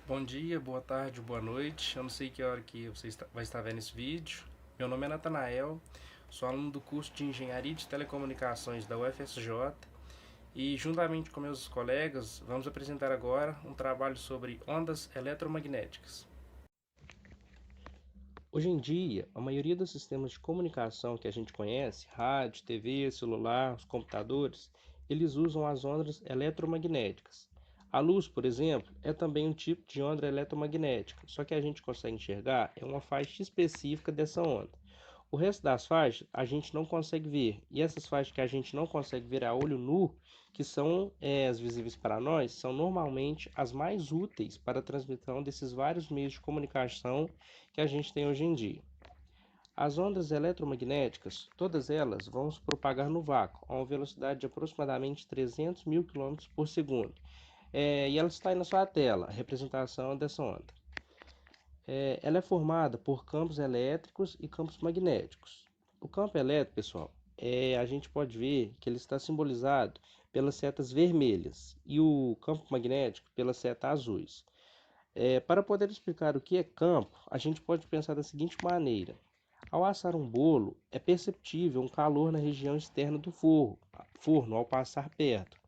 Bom dia, boa tarde, boa noite. Eu não sei que hora que você vai estar vendo esse vídeo. Meu nome é Natanael, sou aluno do curso de Engenharia de Telecomunicações da UFSJ e, juntamente com meus colegas, vamos apresentar agora um trabalho sobre ondas eletromagnéticas. Hoje em dia, a maioria dos sistemas de comunicação que a gente conhece, rádio, TV, celular, os computadores, eles usam as ondas eletromagnéticas. A luz, por exemplo, é também um tipo de onda eletromagnética, só que a gente consegue enxergar é uma faixa específica dessa onda. O resto das faixas a gente não consegue ver, e essas faixas que a gente não consegue ver a olho nu, que são as visíveis para nós, são normalmente as mais úteis para a transmissão desses vários meios de comunicação que a gente tem hoje em dia. As ondas eletromagnéticas, todas elas vão se propagar no vácuo, a uma velocidade de aproximadamente 300 mil km por segundo. E ela está aí na sua tela, a representação dessa onda. Ela é formada por campos elétricos e campos magnéticos. O campo elétrico, pessoal, a gente pode ver que ele está simbolizado pelas setas vermelhas e o campo magnético pelas setas azuis. Para poder explicar o que é campo, a gente pode pensar da seguinte maneira: ao assar um bolo, é perceptível um calor na região externa do forno ao passar perto.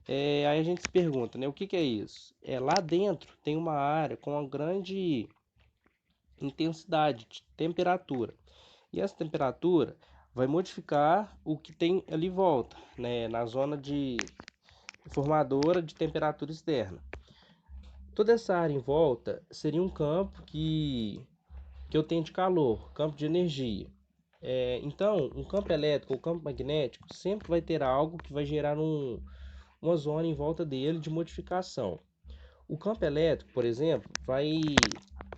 Aí a gente se pergunta, né, o que é isso? Lá dentro tem uma área com uma grande intensidade de temperatura. E essa temperatura vai modificar o que tem ali em volta, né, na zona de formadora de temperatura externa. Toda essa área em volta seria um campo que eu tenho de calor, campo de energia. Então, um campo elétrico ou campo magnético sempre vai ter algo que vai gerar uma zona em volta dele de modificação. O campo elétrico, por exemplo, vai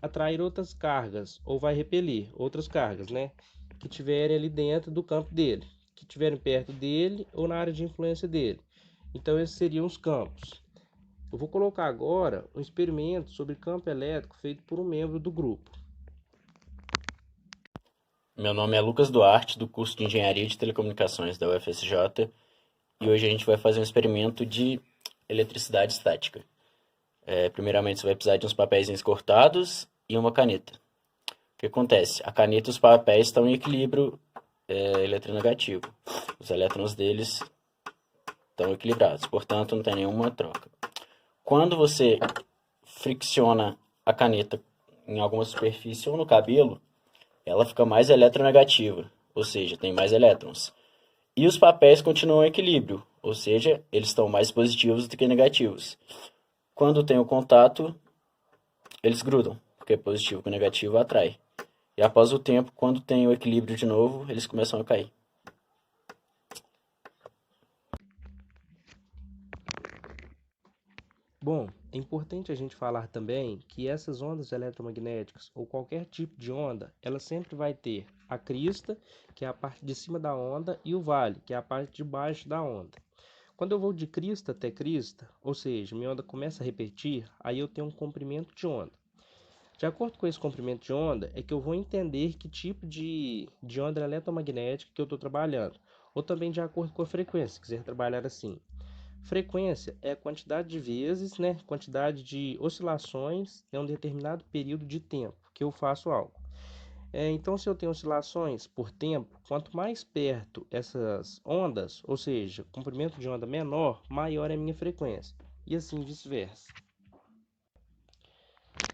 atrair outras cargas ou vai repelir outras cargas, né, que tiverem ali dentro do campo dele, que tiverem perto dele ou na área de influência dele. Então, esses seriam os campos. Eu vou colocar agora um experimento sobre campo elétrico feito por um membro do grupo. Meu nome é Lucas Duarte, do curso de Engenharia de Telecomunicações da UFSJ, e hoje a gente vai fazer um experimento de eletricidade estática. Primeiramente, você vai precisar de uns papéis cortados e uma caneta. O que acontece? A caneta e os papéis estão em equilíbrio eletronegativo. Os elétrons deles estão equilibrados, portanto, não tem nenhuma troca. Quando você fricciona a caneta em alguma superfície ou no cabelo, ela fica mais eletronegativa, ou seja, tem mais elétrons. E os papéis continuam em equilíbrio, ou seja, eles estão mais positivos do que negativos. Quando tem o contato, eles grudam, porque positivo com negativo atrai. E após o tempo, quando tem o equilíbrio de novo, eles começam a cair. Bom, é importante a gente falar também que essas ondas eletromagnéticas ou qualquer tipo de onda, ela sempre vai ter a crista, que é a parte de cima da onda, e o vale, que é a parte de baixo da onda. Quando eu vou de crista até crista, ou seja, minha onda começa a repetir, aí eu tenho um comprimento de onda. De acordo com esse comprimento de onda, é que eu vou entender que tipo de onda eletromagnética que eu estou trabalhando. Ou também de acordo com a frequência, se quiser trabalhar assim. Frequência é a quantidade de vezes, né, quantidade de oscilações em um determinado período de tempo que eu faço algo. Então, se eu tenho oscilações por tempo, quanto mais perto essas ondas, ou seja, comprimento de onda menor, maior é a minha frequência. E assim vice-versa.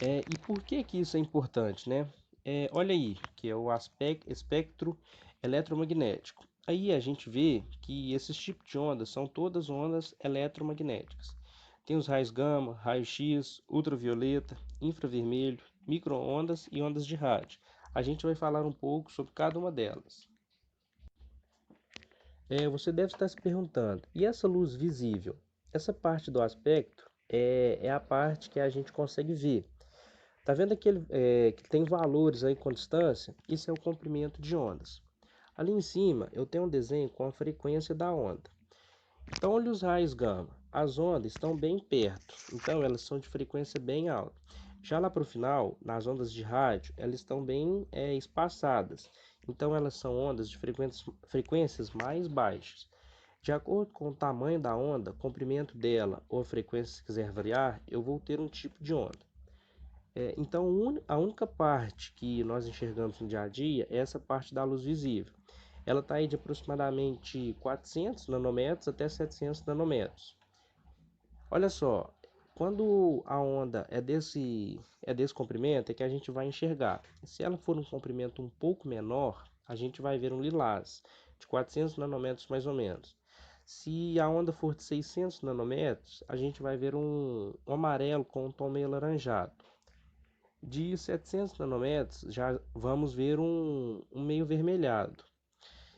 E por que que isso é importante, né? Olha aí, que é o espectro eletromagnético. Aí a gente vê que esses tipos de ondas são todas ondas eletromagnéticas. Tem os raios gama, raio-x, ultravioleta, infravermelho, micro-ondas e ondas de rádio. A gente vai falar um pouco sobre cada uma delas. Você deve estar se perguntando, e essa luz visível? Essa parte do aspecto é a parte que a gente consegue ver. Tá vendo aquele que tem valores aí com distância? Isso é o comprimento de ondas. Ali em cima eu tenho um desenho com a frequência da onda. Então olha os raios gama. As ondas estão bem perto, então elas são de frequência bem alta. Já lá para o final, nas ondas de rádio, elas estão bem espaçadas. Então elas são ondas de frequências mais baixas. De acordo com o tamanho da onda, comprimento dela ou a frequência se quiser variar, eu vou ter um tipo de onda. Então, a única parte que nós enxergamos no dia a dia é essa parte da luz visível. Ela está aí de aproximadamente 400 nanômetros até 700 nanômetros. Olha só, quando a onda é desse comprimento, é que a gente vai enxergar. Se ela for um comprimento um pouco menor, a gente vai ver um lilás, de 400 nanômetros mais ou menos. Se a onda for de 600 nanômetros, a gente vai ver um amarelo com um tom meio alaranjado. De 700 nanômetros, já vamos ver um meio vermelhado.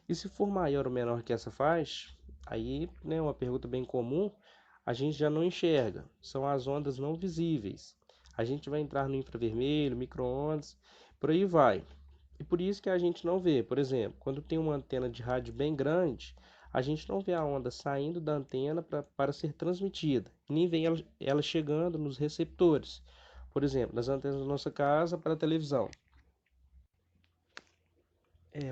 E se for maior ou menor que essa faixa, aí, né, uma pergunta bem comum, a gente já não enxerga. São as ondas não visíveis. A gente vai entrar no infravermelho, micro-ondas, por aí vai. E por isso que a gente não vê. Por exemplo, quando tem uma antena de rádio bem grande, a gente não vê a onda saindo da antena para ser transmitida, nem vê ela chegando nos receptores. Por exemplo, nas antenas da nossa casa para a televisão.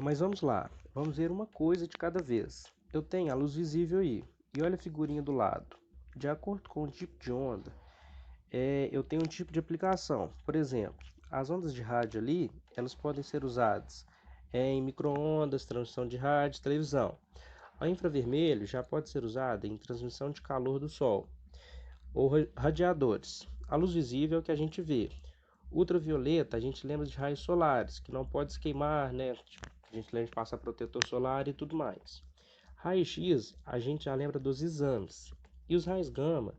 Mas vamos lá, vamos ver uma coisa de cada vez. Eu tenho a luz visível aí, e olha a figurinha do lado. De acordo com o tipo de onda, eu tenho um tipo de aplicação. Por exemplo, as ondas de rádio ali, elas podem ser usadas em micro-ondas, transmissão de rádio, televisão. A infravermelho já pode ser usada em transmissão de calor do sol ou radiadores. A luz visível é o que a gente vê. Ultravioleta, a gente lembra de raios solares, que não pode se queimar, né? A gente lembra de passar protetor solar e tudo mais. Raio-X, a gente já lembra dos exames. E os raios gama,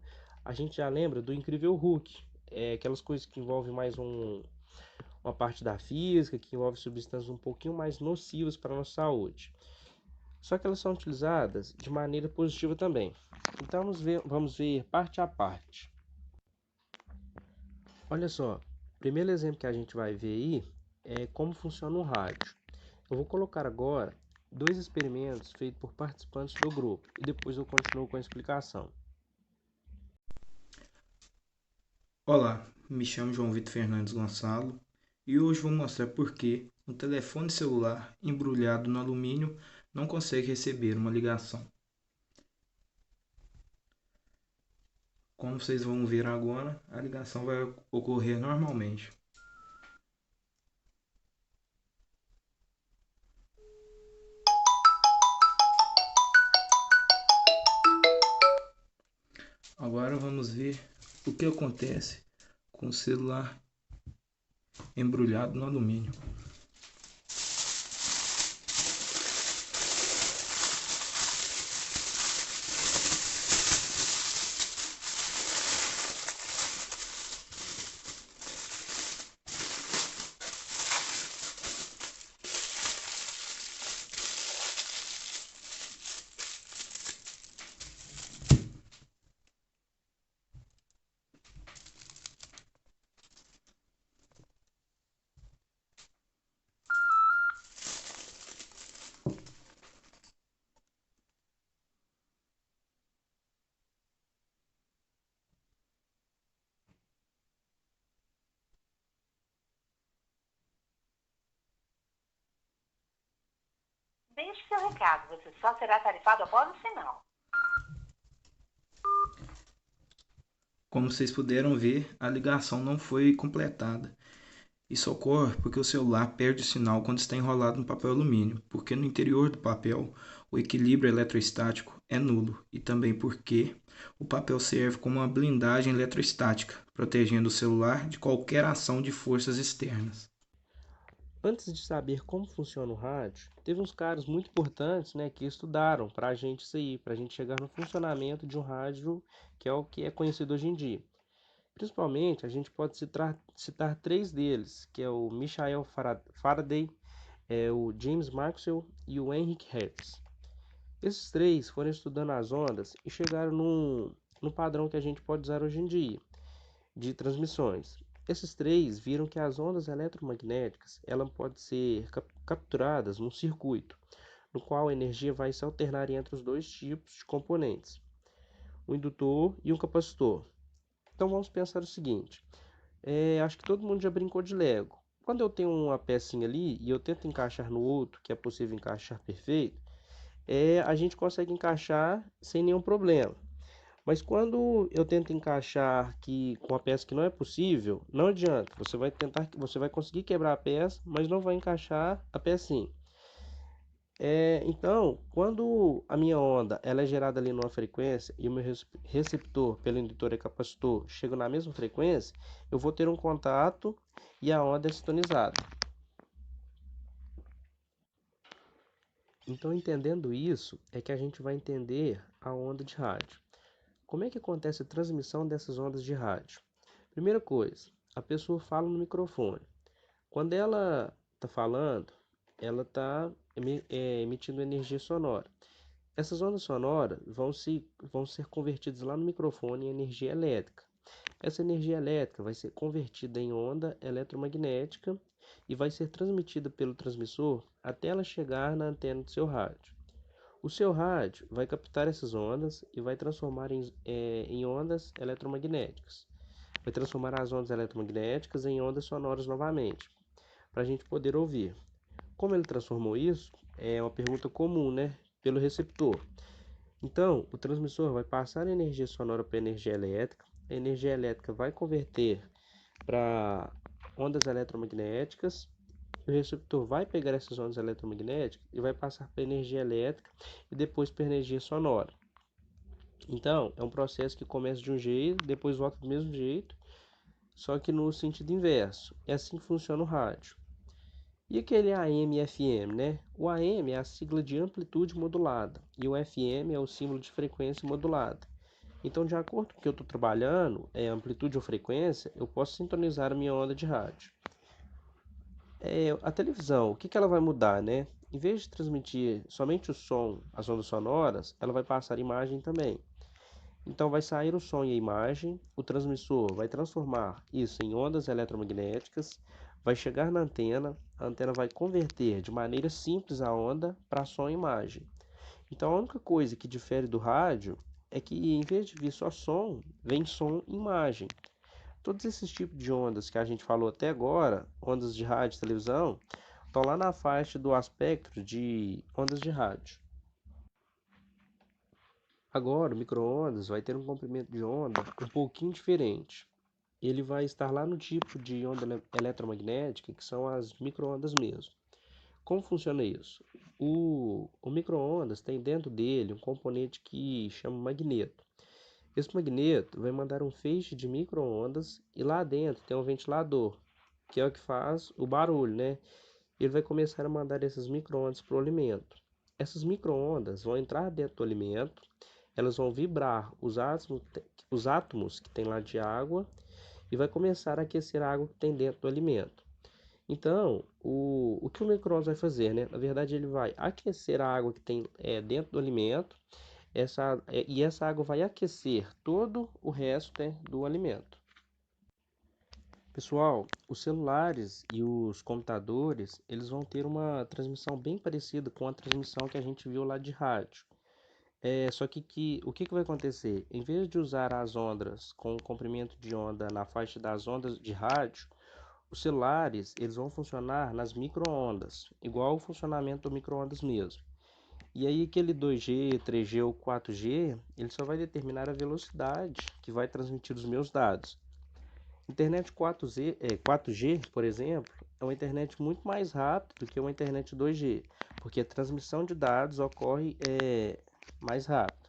a gente já lembra do incrível Hulk. Aquelas coisas que envolvem mais uma parte da física, que envolve substâncias um pouquinho mais nocivas para a nossa saúde. Só que elas são utilizadas de maneira positiva também. Então vamos ver parte a parte. Olha só, o primeiro exemplo que a gente vai ver aí é como funciona um rádio. Eu vou colocar agora dois experimentos feitos por participantes do grupo e depois eu continuo com a explicação. Olá, me chamo João Vitor Fernandes Gonçalo e hoje vou mostrar por que um telefone celular embrulhado no alumínio não consegue receber uma ligação. Como vocês vão ver agora, a ligação vai ocorrer normalmente. Agora vamos ver o que acontece com o celular embrulhado no alumínio. Deixe seu recado, você só será tarifado após o sinal. Como vocês puderam ver, a ligação não foi completada. Isso ocorre porque o celular perde o sinal quando está enrolado no papel alumínio, porque no interior do papel o equilíbrio eletrostático é nulo e também porque o papel serve como uma blindagem eletrostática, protegendo o celular de qualquer ação de forças externas. Antes de saber como funciona o rádio, teve uns caras muito importantes, né, que estudaram para a gente isso aí, para a gente chegar no funcionamento de um rádio, que é o que é conhecido hoje em dia. Principalmente, a gente pode citar três deles, que é o Michael Faraday, o James Maxwell e o Heinrich Hertz. Esses três foram estudando as ondas e chegaram no padrão que a gente pode usar hoje em dia, de transmissões. Esses três viram que as ondas eletromagnéticas elas podem ser capturadas num circuito, no qual a energia vai se alternar entre os dois tipos de componentes, um indutor e um capacitor. Então vamos pensar o seguinte: acho que todo mundo já brincou de Lego. Quando eu tenho uma pecinha ali e eu tento encaixar no outro, que é possível encaixar perfeito, a gente consegue encaixar sem nenhum problema. Mas quando eu tento encaixar aqui com a peça que não é possível, não adianta. Você vai conseguir quebrar a peça, mas não vai encaixar a pecinha. Então, quando a minha onda ela é gerada ali numa frequência e o meu receptor pelo indutor e capacitor chegam na mesma frequência, eu vou ter um contato e a onda é sintonizada. Então, entendendo isso, é que a gente vai entender a onda de rádio. Como é que acontece a transmissão dessas ondas de rádio? Primeira coisa, a pessoa fala no microfone. Quando ela está falando, ela está emitindo energia sonora. Essas ondas sonoras vão ser convertidas lá no microfone em energia elétrica. Essa energia elétrica vai ser convertida em onda eletromagnética e vai ser transmitida pelo transmissor até ela chegar na antena do seu rádio. O seu rádio vai captar essas ondas e vai transformar em ondas eletromagnéticas. Vai transformar as ondas eletromagnéticas em ondas sonoras novamente, para a gente poder ouvir. Como ele transformou isso? É uma pergunta comum, né? Pelo receptor. Então, o transmissor vai passar a energia sonora para energia elétrica, a energia elétrica vai converter para ondas eletromagnéticas, o receptor vai pegar essas ondas eletromagnéticas e vai passar para energia elétrica e depois para energia sonora. Então, é um processo que começa de um jeito, depois volta do mesmo jeito, só que no sentido inverso. É assim que funciona o rádio. E aquele AM e FM, né? O AM é a sigla de amplitude modulada e o FM é o símbolo de frequência modulada. Então, de acordo com o que eu estou trabalhando, amplitude ou frequência, eu posso sintonizar a minha onda de rádio. A televisão, o que ela vai mudar, né? Em vez de transmitir somente o som, as ondas sonoras, ela vai passar imagem também. Então vai sair o som e a imagem, o transmissor vai transformar isso em ondas eletromagnéticas, vai chegar na antena, a antena vai converter de maneira simples a onda para som e imagem. Então a única coisa que difere do rádio é que em vez de vir só som, vem som e imagem. Todos esses tipos de ondas que a gente falou até agora, ondas de rádio e televisão, estão lá na faixa do espectro de ondas de rádio. Agora, o micro-ondas vai ter um comprimento de onda um pouquinho diferente. Ele vai estar lá no tipo de onda eletromagnética, que são as micro-ondas mesmo. Como funciona isso? O micro-ondas tem dentro dele um componente que chama magneto. Esse magneto vai mandar um feixe de micro-ondas e lá dentro tem um ventilador, que é o que faz o barulho, né? Ele vai começar a mandar essas micro-ondas para o alimento. Essas micro-ondas vão entrar dentro do alimento, elas vão vibrar os átomos que tem lá de água e vai começar a aquecer a água que tem dentro do alimento. Então, o que o micro-ondas vai fazer, né? Na verdade, ele vai aquecer a água que tem dentro do alimento, e essa água vai aquecer todo o resto, né, do alimento. Pessoal, os celulares e os computadores, eles vão ter uma transmissão bem parecida com a transmissão que a gente viu lá de rádio. Só que o que vai acontecer? Em vez de usar as ondas com o comprimento de onda na faixa das ondas de rádio, os celulares eles vão funcionar nas micro-ondas, igual o funcionamento do micro-ondas mesmo. E aí aquele 2G, 3G ou 4G, ele só vai determinar a velocidade que vai transmitir os meus dados. Internet 4G, por exemplo, é uma internet muito mais rápida do que uma internet 2G, porque a transmissão de dados ocorre mais rápido.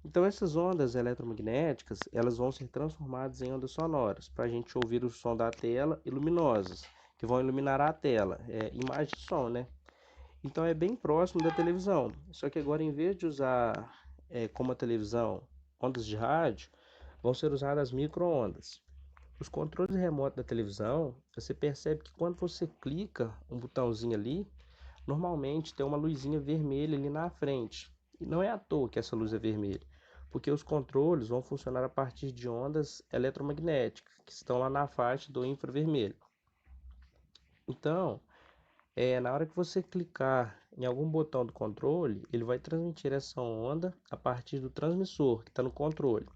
Então essas ondas eletromagnéticas, elas vão ser transformadas em ondas sonoras, para a gente ouvir o som da tela e luminosas, que vão iluminar a tela, imagem e som, né? Então é bem próximo da televisão, só que agora em vez de usar como a televisão ondas de rádio, vão ser usadas micro-ondas. Os controles remotos da televisão, você percebe que quando você clica um botãozinho ali, normalmente tem uma luzinha vermelha ali na frente. E não é à toa que essa luz é vermelha, porque os controles vão funcionar a partir de ondas eletromagnéticas, que estão lá na faixa do infravermelho. Então, na hora que você clicar em algum botão do controle, ele vai transmitir essa onda a partir do transmissor, que está no controle.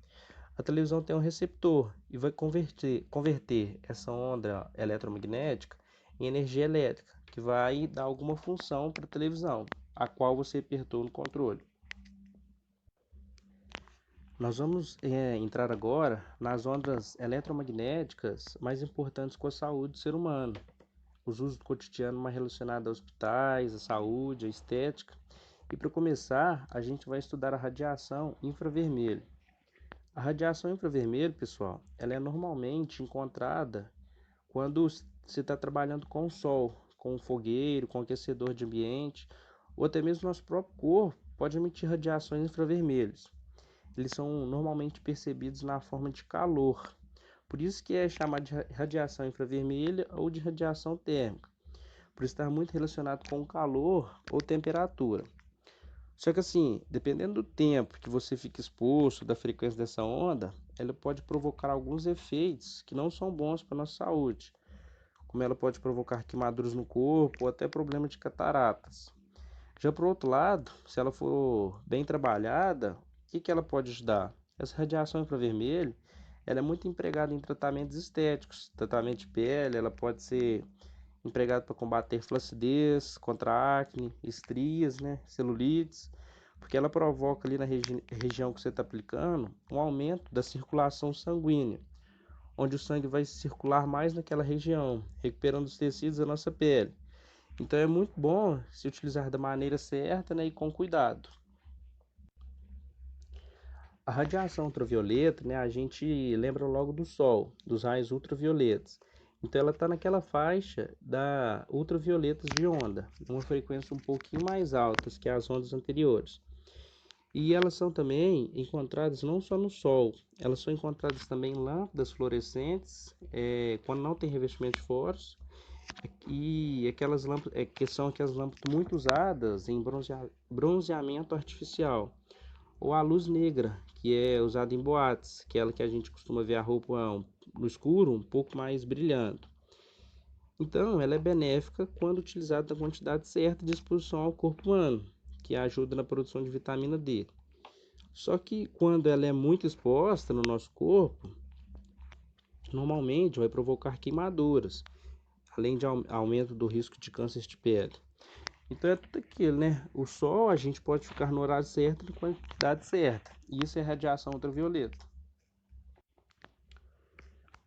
A televisão tem um receptor e vai converter essa onda eletromagnética em energia elétrica, que vai dar alguma função para a televisão, a qual você apertou no controle. Nós vamos entrar agora nas ondas eletromagnéticas mais importantes com a saúde do ser humano. Os usos do cotidiano mais relacionados a hospitais, à saúde, à estética. E para começar, a gente vai estudar a radiação infravermelha. A radiação infravermelha, pessoal, ela é normalmente encontrada quando você está trabalhando com o sol, com um fogueiro, com um aquecedor de ambiente, ou até mesmo nosso próprio corpo pode emitir radiações infravermelhas. Eles são normalmente percebidos na forma de calor. Por isso que é chamado de radiação infravermelha ou de radiação térmica, por estar muito relacionado com o calor ou temperatura. Só que assim, dependendo do tempo que você fica exposto, da frequência dessa onda, ela pode provocar alguns efeitos que não são bons para a nossa saúde, como ela pode provocar queimaduras no corpo ou até problemas de cataratas. Já por outro lado, se ela for bem trabalhada, o que ela pode ajudar? Essa radiação infravermelho, ela é muito empregada em tratamentos estéticos, tratamento de pele, ela pode ser empregada para combater flacidez, contra acne, estrias, né, celulites, porque ela provoca ali na região que você está aplicando um aumento da circulação sanguínea, onde o sangue vai circular mais naquela região, recuperando os tecidos da nossa pele. Então é muito bom se utilizar da maneira certa, né, e com cuidado. A radiação ultravioleta, né, a gente lembra logo do Sol, dos raios ultravioletas. Então ela está naquela faixa da ultravioletas de onda, uma frequência um pouquinho mais alta que as ondas anteriores. E elas são também encontradas não só no Sol, elas são encontradas também em lâmpadas fluorescentes, quando não tem revestimento de fósforo, e aquelas lâmpadas, que são aquelas lâmpadas muito usadas em bronzeamento artificial, ou a luz negra, que é usada em boates, aquela que a gente costuma ver a roupa no escuro, um pouco mais brilhante. Então, ela é benéfica quando utilizada na quantidade certa de exposição ao corpo humano, que ajuda na produção de vitamina D. Só que quando ela é muito exposta no nosso corpo, normalmente vai provocar queimaduras, além de aumento do risco de câncer de pele. Então é tudo aquilo, né? O sol a gente pode ficar no horário certo, na quantidade certa. E isso é radiação ultravioleta.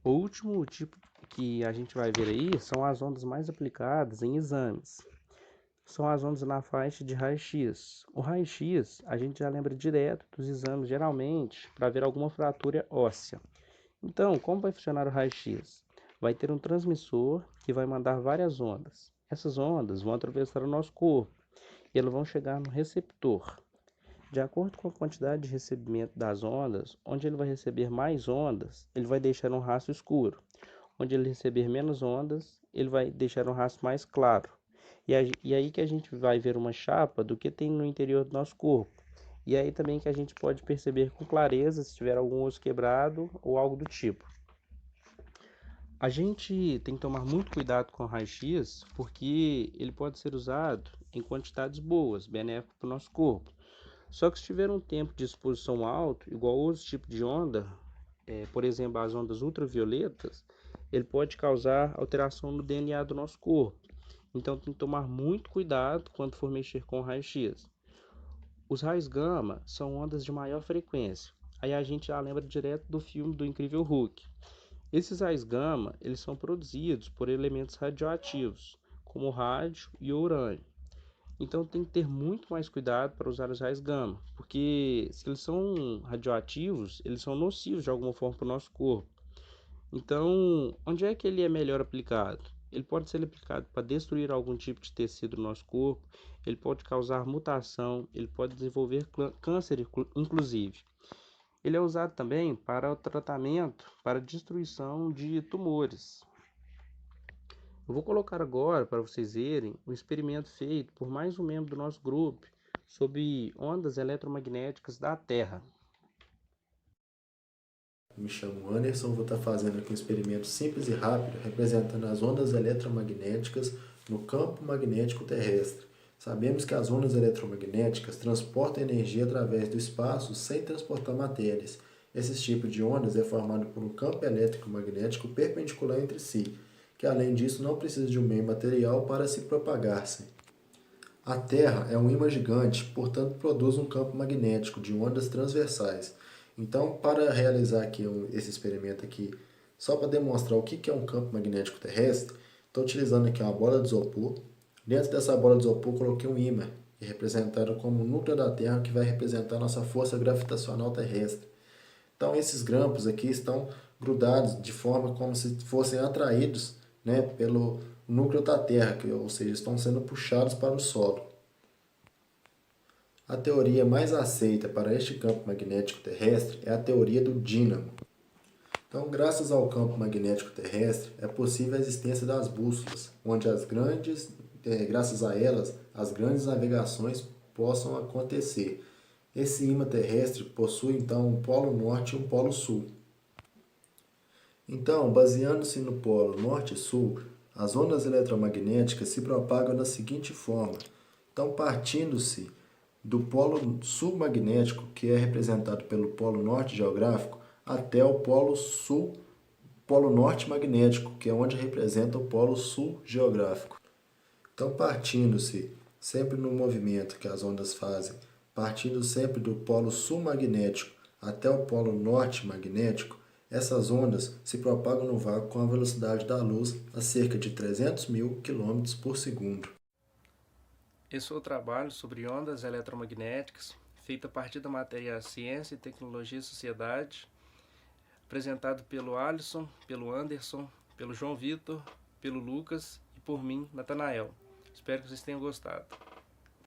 O último tipo que a gente vai ver aí são as ondas mais aplicadas em exames. São as ondas na faixa de raio-x. O raio-x a gente já lembra direto dos exames, geralmente, para ver alguma fratura óssea. Então, como vai funcionar o raio-x? Vai ter um transmissor que vai mandar várias ondas. Essas ondas vão atravessar o nosso corpo e elas vão chegar no receptor. De acordo com a quantidade de recebimento das ondas, onde ele vai receber mais ondas, ele vai deixar um rastro escuro. Onde ele receber menos ondas, ele vai deixar um rastro mais claro. E aí que a gente vai ver uma chapa do que tem no interior do nosso corpo. E aí também que a gente pode perceber com clareza se tiver algum osso quebrado ou algo do tipo. A gente tem que tomar muito cuidado com o raio-x, porque ele pode ser usado em quantidades boas, benéfico para o nosso corpo. Só que se tiver um tempo de exposição alto, igual outros tipos de onda, por exemplo, as ondas ultravioletas, ele pode causar alteração no DNA do nosso corpo. Então tem que tomar muito cuidado quando for mexer com o raio-x. Os raios gama são ondas de maior frequência. Aí a gente já lembra direto do filme do Incrível Hulk. Esses raios gama, eles são produzidos por elementos radioativos, como o rádio e o urânio. Então tem que ter muito mais cuidado para usar os raios gama, porque se eles são radioativos, eles são nocivos de alguma forma para o nosso corpo. Então, onde é que ele é melhor aplicado? Ele pode ser aplicado para destruir algum tipo de tecido do nosso corpo, ele pode causar mutação, ele pode desenvolver câncer, inclusive. Ele é usado também para o tratamento, para destruição de tumores. Eu vou colocar agora para vocês verem um experimento feito por mais um membro do nosso grupo sobre ondas eletromagnéticas da Terra. Me chamo Anderson, vou estar fazendo aqui um experimento simples e rápido representando as ondas eletromagnéticas no campo magnético terrestre. Sabemos que as ondas eletromagnéticas transportam energia através do espaço sem transportar matérias. Esse tipo de ondas é formado por um campo elétrico magnético perpendicular entre si, que além disso não precisa de um meio material para se propagar-se. A Terra é um ímã gigante, portanto produz um campo magnético de ondas transversais. Então, para realizar aqui esse experimento aqui, só para demonstrar o que é um campo magnético terrestre, estou utilizando aqui uma bola de isopor. Dentro dessa bola de isopor coloquei um ímã, que é representado como o núcleo da Terra, que vai representar a nossa força gravitacional terrestre. Então esses grampos aqui estão grudados de forma como se fossem atraídos, né, pelo núcleo da Terra, ou seja, estão sendo puxados para o solo. A teoria mais aceita para este campo magnético terrestre é a teoria do dínamo. Então, graças ao campo magnético terrestre, é possível a existência das bússolas, onde graças a elas, as grandes navegações possam acontecer. Esse ímã terrestre possui, então, um polo norte e um polo sul. Então, baseando-se no polo norte e sul, as ondas eletromagnéticas se propagam da seguinte forma. Então, partindo-se do polo sul magnético, que é representado pelo polo norte geográfico, até o polo sul, polo norte magnético, que é onde representa o polo sul geográfico. Então, partindo-se sempre no movimento que as ondas fazem, partindo sempre do polo sul magnético até o polo norte magnético, essas ondas se propagam no vácuo com a velocidade da luz a cerca de 300.000 km por segundo. Esse foi o trabalho sobre ondas eletromagnéticas, feito a partir da matéria Ciência, Tecnologia e Sociedade, apresentado pelo Alisson, pelo Anderson, pelo João Vitor, pelo Lucas e por mim, Natanael. Espero que vocês tenham gostado.